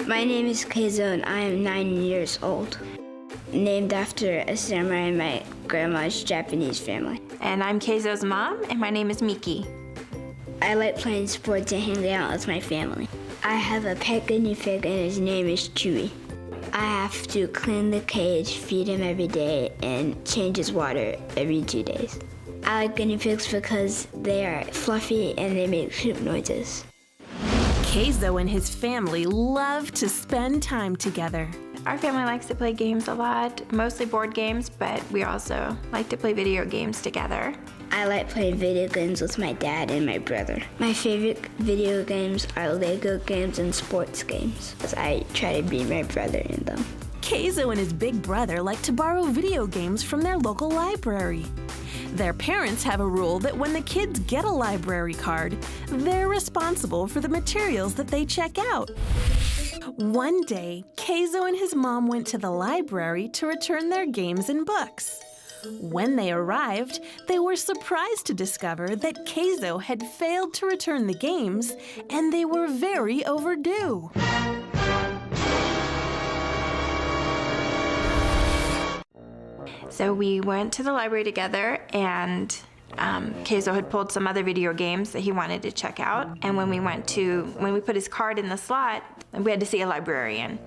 My name is Keizo and I am 9 years old. Named after a samurai in my grandma's Japanese family. And I'm Keizo's mom, and my name is Miki. I like playing sports and hanging out with my family. I have a pet guinea pig and his name is Chewy. I have to clean the cage, feed him every day, and change his water every 2 days. I like guinea pigs because they are fluffy and they make poop noises. Keizo and his family love to spend time together. Our family likes to play games a lot, mostly board games, but we also like to play video games together. I like playing video games with my dad and my brother. My favorite video games are Lego games and sports games, because I try to be my brother in them. Keizo and his big brother like to borrow video games from their local library. Their parents have a rule that when the kids get a library card, they're responsible for the materials that they check out. One day, Keizo and his mom went to the library to return their games and books. When they arrived, they were surprised to discover that Keizo had failed to return the games, and they were very overdue. So we went to the library together, and Keizo had pulled some other video games that he wanted to check out. And when we put his card in the slot, we had to see a librarian.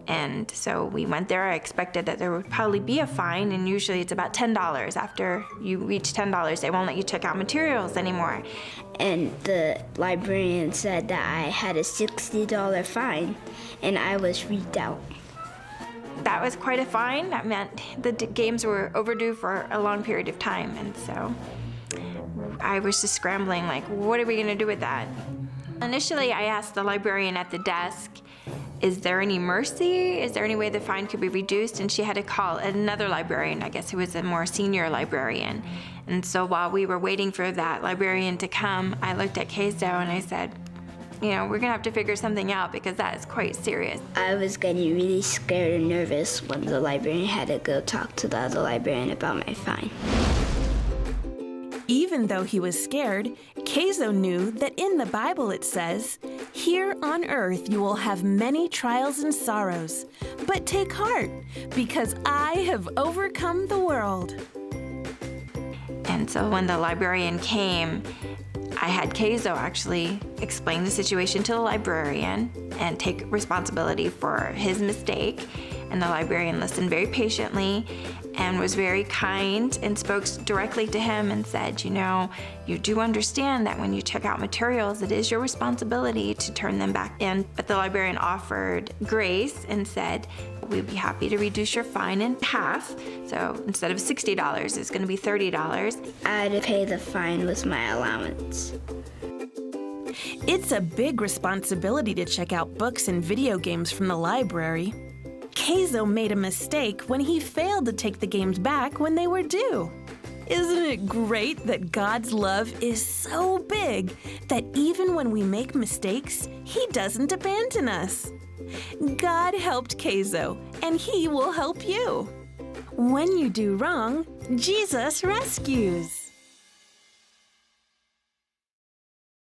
And so we went there. I expected that there would probably be a fine, and usually it's about $10. After you reach $10, they won't let you check out materials anymore. And the librarian said that I had a $60 fine, and I was freaked out. That was quite a fine. That meant the games were overdue for a long period of time, and so I was just scrambling, like, what are we gonna do with that? Initially, I asked the librarian at the desk, is there any mercy? Is there any way the fine could be reduced? And she had to call another librarian, I guess who was a more senior librarian. And so while we were waiting for that librarian to come, I looked at Keizo and I said, you know, we're gonna have to figure something out because that is quite serious. I was getting really scared and nervous when the librarian had to go talk to the other librarian about my fine. Even though he was scared, Keizo knew that in the Bible it says, "Here on earth you will have many trials and sorrows, but take heart, because I have overcome the world." And so when the librarian came, I had Keizo actually explain the situation to the librarian and take responsibility for his mistake. And the librarian listened very patiently and was very kind and spoke directly to him and said, you know, you do understand that when you check out materials, it is your responsibility to turn them back in. But the librarian offered grace and said, we'd be happy to reduce your fine in half. So instead of $60, it's gonna be $30. I had to pay the fine with my allowance. It's a big responsibility to check out books and video games from the library. Keizo made a mistake when he failed to take the games back when they were due. Isn't it great that God's love is so big that even when we make mistakes, He doesn't abandon us? God helped Keizo, and He will help you. When you do wrong, Jesus rescues.